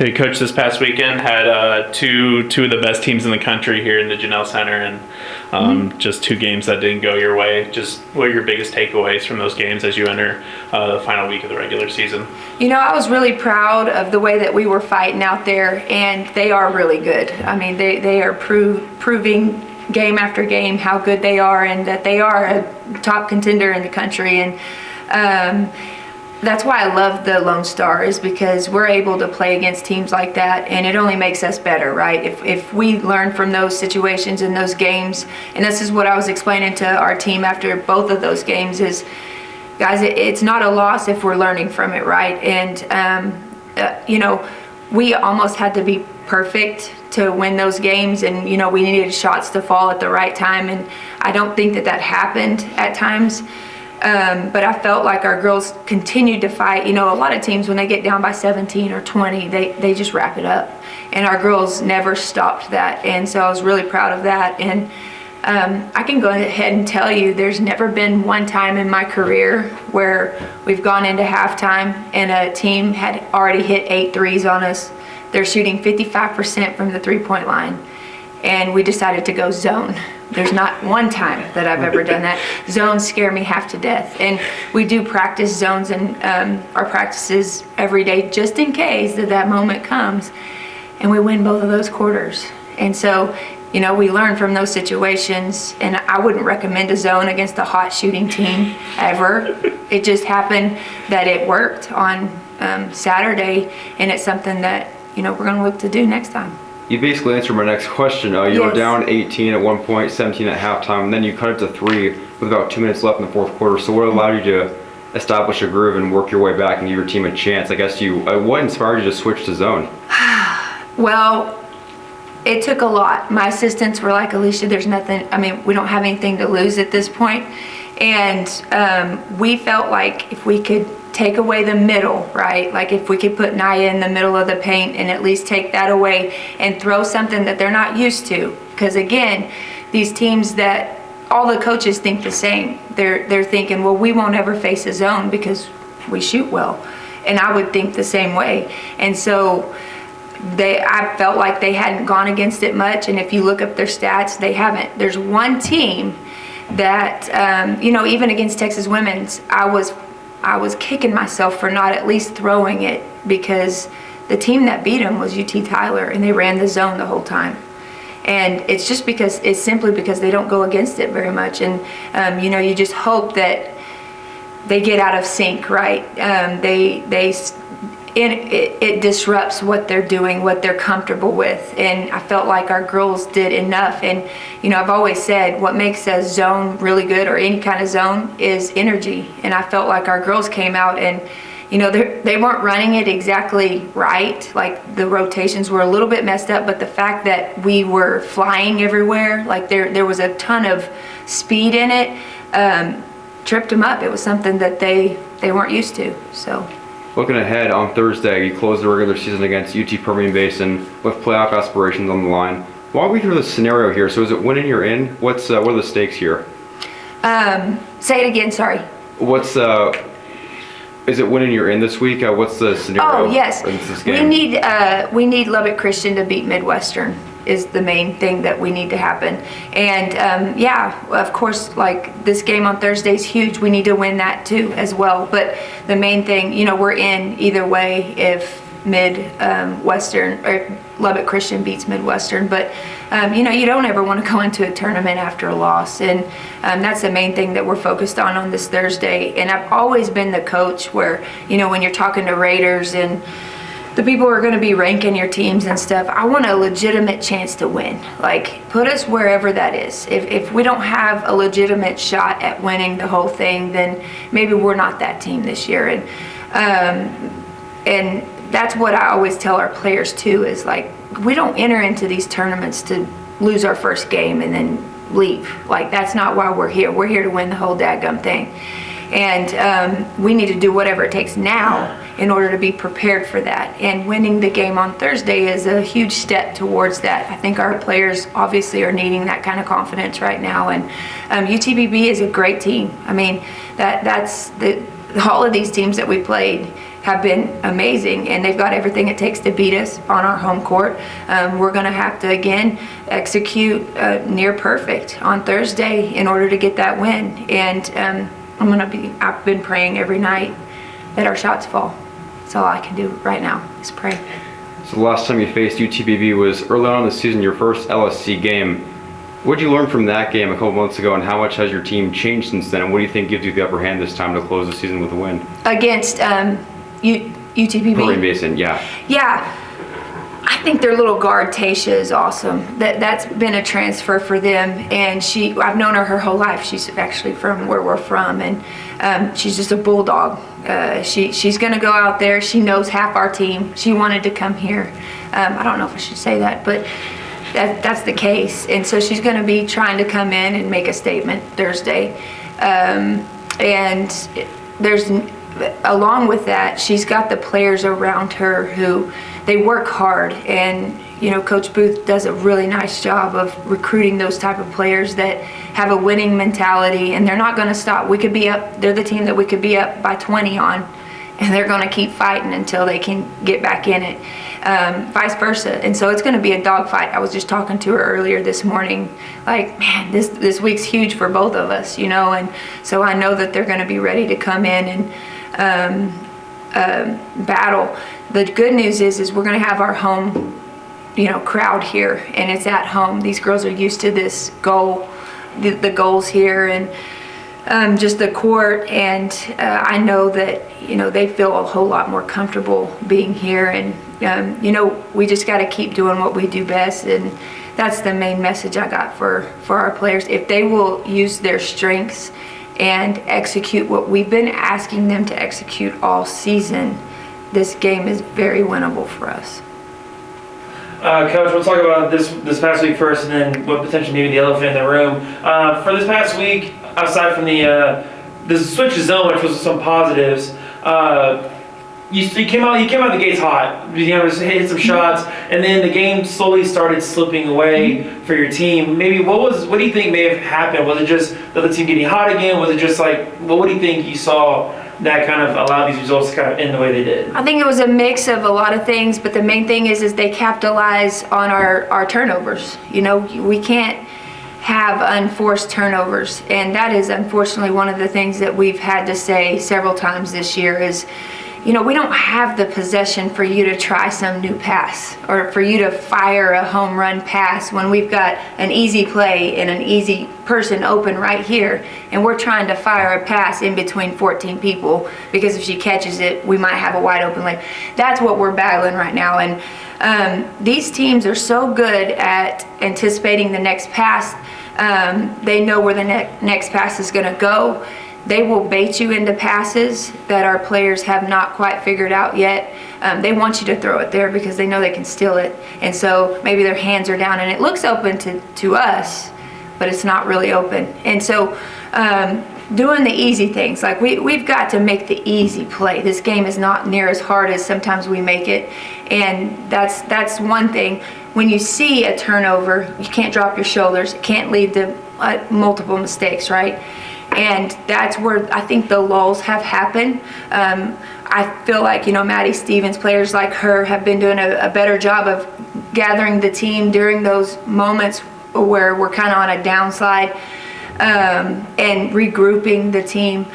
Hey, Coach, this past weekend had two of the best teams in the country here in the Janelle Center, and just two games that didn't go your way. Just what are your biggest takeaways from those games as you enter the final week of the regular season? I was really proud of the way that we were fighting out there, and they are really good. I mean, they are proving game after game how good they are, and that they are a top contender in the country. And that's why I love the Lone Star, is because we're able to play against teams like that, and it only makes us better, right? If we learn from those situations and those games, and this is what I was explaining to our team after both of those games is, guys, it's not a loss if we're learning from it, right? And, we almost had to be perfect to win those games, and, we needed shots to fall at the right time, and I don't think that happened at times. But I felt like our girls continued to fight. A lot of teams, when they get down by 17 or 20, they just wrap it up. And our girls never stopped that. And so I was really proud of that. And I can go ahead and tell you there's never been one time in my career where we've gone into halftime and a team had already hit 8 threes on us. They're shooting 55% from the three-point line. And we decided to go zone. There's not one time that I've ever done that. Zones scare me half to death. And we do practice zones in our practices every day just in case that moment comes. And we win both of those quarters. And so, we learn from those situations. And I wouldn't recommend a zone against a hot shooting team ever. It just happened that it worked on Saturday. And it's something that, we're going to look to do next time. You basically answered my next question. You were down 18 at one point, 17 at halftime, and then you cut it to 3 with about 2 minutes left in the fourth quarter. So what allowed you to establish a groove and work your way back and give your team a chance? I guess what inspired you to switch to zone? Well, it took a lot. My assistants were like, Alesha, there's nothing, we don't have anything to lose at this point. And we felt like if we could take away the middle, right? Like if we could put Naya in the middle of the paint and at least take that away and throw something that they're not used to. Because again, these teams that all the coaches think the same. They're thinking, well, we won't ever face a zone because we shoot well. And I would think the same way. And so I felt like they hadn't gone against it much. And if you look up their stats, they haven't. There's one team that, even against Texas Women's, I was kicking myself for not at least throwing it, because the team that beat them was UT Tyler, and they ran the zone the whole time. And it's simply because they don't go against it very much. And, you just hope that they get out of sync, right? It disrupts what they're doing, what they're comfortable with. And I felt like our girls did enough. And, I've always said what makes a zone really good, or any kind of zone, is energy. And I felt like our girls came out and, they weren't running it exactly right. Like the rotations were a little bit messed up, but the fact that we were flying everywhere, like there was a ton of speed in it, tripped them up. It was something that they weren't used to, so. Looking ahead, on Thursday, you close the regular season against UT Permian Basin with playoff aspirations on the line. Walk me through the scenario here. So is it winning you're in? What are the stakes here? Say it again, sorry. Is it winning you're in this week? What's the scenario? Oh, yes. For this game? We need Lubbock Christian to beat Midwestern is the main thing that we need to happen. And of course, like this game on Thursday is huge. We need to win that too as well. But the main thing, we're in either way if Midwestern or Lubbock Christian beats Midwestern. But you don't ever want to go into a tournament after a loss, and that's the main thing that we're focused on this Thursday. And I've always been the coach where when you're talking to Raiders and the people who are going to be ranking your teams and stuff, I want a legitimate chance to win. Like, put us wherever that is. If we don't have a legitimate shot at winning the whole thing, then maybe we're not that team this year. And that's what I always tell our players too, is like, we don't enter into these tournaments to lose our first game and then leave. Like, that's not why we're here. We're here to win the whole dadgum thing. And we need to do whatever it takes now in order to be prepared for that. And winning the game on Thursday is a huge step towards that. I think our players obviously are needing that kind of confidence right now. And UTPB is a great team. I mean, that's all of these teams that we played have been amazing, and they've got everything it takes to beat us on our home court. We're going to have to, again, execute near perfect on Thursday in order to get that win. And I've been praying every night that our shots fall. That's all I can do right now is pray. So the last time you faced UTPB was early on in the season, your first LSC game. What did you learn from that game a couple months ago, and how much has your team changed since then? And what do you think gives you the upper hand this time to close the season with a win? Against UTPB? Permian Basin, yeah. Yeah. I think their little guard, Tasha, is awesome. That's been a transfer for them, and I've known her whole life. She's actually from where we're from, and she's just a bulldog. She's going to go out there. She knows half our team. She wanted to come here. I don't know if I should say that, but that's the case. And so she's going to be trying to come in and make a statement Thursday. And along with that, she's got the players around her who they work hard, and Coach Booth does a really nice job of recruiting those type of players that have a winning mentality, and they're not going to stop. We could be up, they're the team that we could be up by 20 on, and they're going to keep fighting until they can get back in it, vice versa. And so it's going to be a dogfight. I was just talking to her earlier this morning, like, man, this week's huge for both of us, and so I know that they're going to be ready to come in and battle. The good news is we're going to have our home crowd here, and it's at home. These girls are used to this goal, the goals here, and just the court, and I know that they feel a whole lot more comfortable being here, and we just got to keep doing what we do best, and that's the main message I got for our players. If they will use their strengths and execute what we've been asking them to execute all season, this game is very winnable for us. Coach, we'll talk about this past week first, and then what potentially maybe the elephant in the room. For this past week, aside from the switch to zone, which was some positives, you came out the gates hot. Hit some shots, and then the game slowly started slipping away for your team. Maybe what do you think may have happened? Was it just the other team getting hot again? Was it just like what do you think you saw that kind of allowed these results to kind of end the way they did? I think it was a mix of a lot of things, but the main thing is they capitalize on our turnovers. We can't have unforced turnovers, and that is unfortunately one of the things that we've had to say several times this year is, we don't have the possession for you to try some new pass or for you to fire a home run pass when we've got an easy play and an easy person open right here, and we're trying to fire a pass in between 14 people because if she catches it, we might have a wide open lane. That's what we're battling right now, and these teams are so good at anticipating the next pass. They know where the next pass is going to go. They will bait you into passes that our players have not quite figured out yet. They want you to throw it there because they know they can steal it. And so maybe their hands are down and it looks open to us, but it's not really open. And so doing the easy things, like we've got to make the easy play. This game is not near as hard as sometimes we make it. And that's one thing. When you see a turnover, you can't drop your shoulders. It can't lead to multiple mistakes, right? And that's where I think the lulls have happened. I feel like, Maddie Stevens, players like her have been doing a better job of gathering the team during those moments where we're kind of on a downslide and regrouping the team.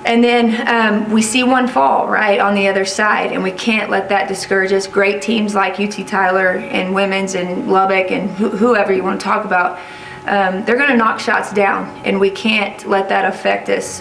And then we see one fall right on the other side, and we can't let that discourage us. Great teams like UT Tyler and women's and Lubbock and whoever you want to talk about, they're going to knock shots down, and we can't let that affect us.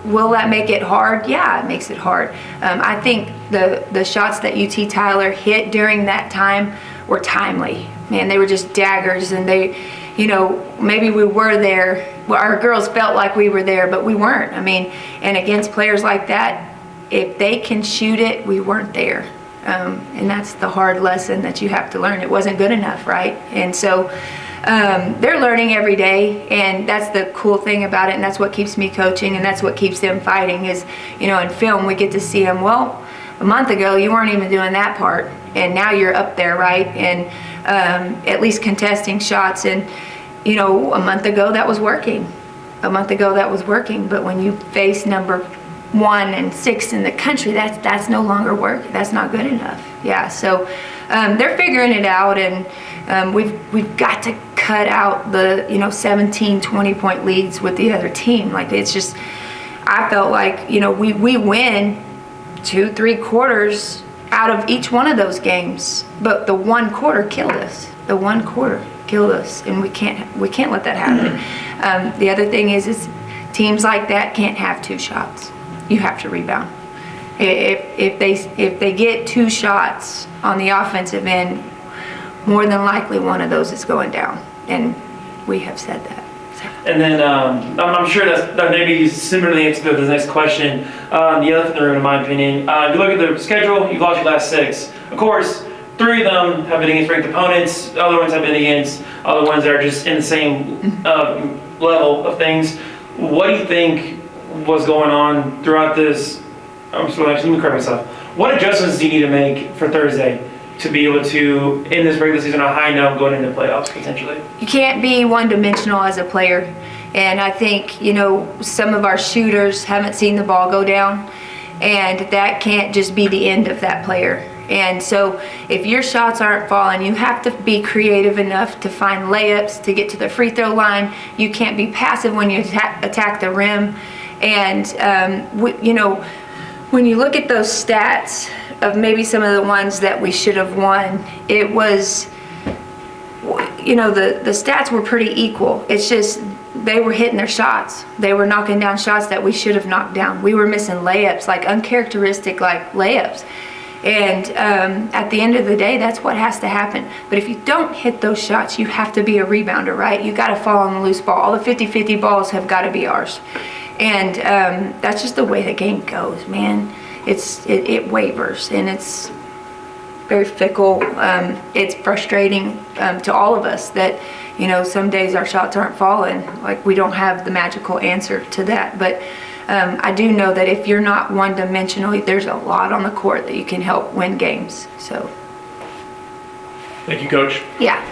Will that make it hard? Yeah, it makes it hard. I think the shots that UT Tyler hit during that time were timely. Man, they were just daggers, and they, maybe we were there. Well, our girls felt like we were there, but we weren't. And against players like that, if they can shoot it, we weren't there. And that's the hard lesson that you have to learn. It wasn't good enough, right? And so they're learning every day, and that's the cool thing about it, and that's what keeps me coaching, and that's what keeps them fighting is, in film we get to see them, well, a month ago you weren't even doing that part, and now you're up there, right? And at least contesting shots, and a month ago that was working. But when you face number 1 and 6 in the country. That's no longer work. That's not good enough. Yeah, so they're figuring it out, and we've got to cut out the 17, 20-point leads with the other team. Like, it's just, I felt like we win 2-3 quarters out of each one of those games, but the one quarter killed us. The one quarter killed us, and we can't let that happen. The other thing is teams like that can't have 2 shots. You have to rebound. If they get 2 shots on the offensive end, more than likely one of those is going down, and we have said that. And then I'm sure that maybe similarly answer to the next question. The elephant in the room, in my opinion, if you look at the schedule, you've lost your last 6. Of course, 3 of them have been against ranked opponents. Other ones have been against other ones that are just in the same level of things. What do you think was going on throughout this? Let me correct myself. What adjustments do you need to make for Thursday to be able to end this regular season on a high note going into the playoffs potentially? You can't be one-dimensional as a player. And I think, some of our shooters haven't seen the ball go down, and that can't just be the end of that player. And so if your shots aren't falling, you have to be creative enough to find layups, to get to the free throw line. You can't be passive when you attack the rim. And, when you look at those stats of maybe some of the ones that we should have won, it was, the stats were pretty equal. It's just they were hitting their shots. They were knocking down shots that we should have knocked down. We were missing layups, like uncharacteristic layups. And at the end of the day, that's what has to happen. But if you don't hit those shots, you have to be a rebounder, right? You got to fall on the loose ball. All the 50-50 balls have got to be ours. And that's just the way the game goes, man. It wavers, and it's very fickle. It's frustrating to all of us that, some days our shots aren't falling. Like, we don't have the magical answer to that. But I do know that if you're not one-dimensional, there's a lot on the court that you can help win games. So, Thank you, Coach. yeah.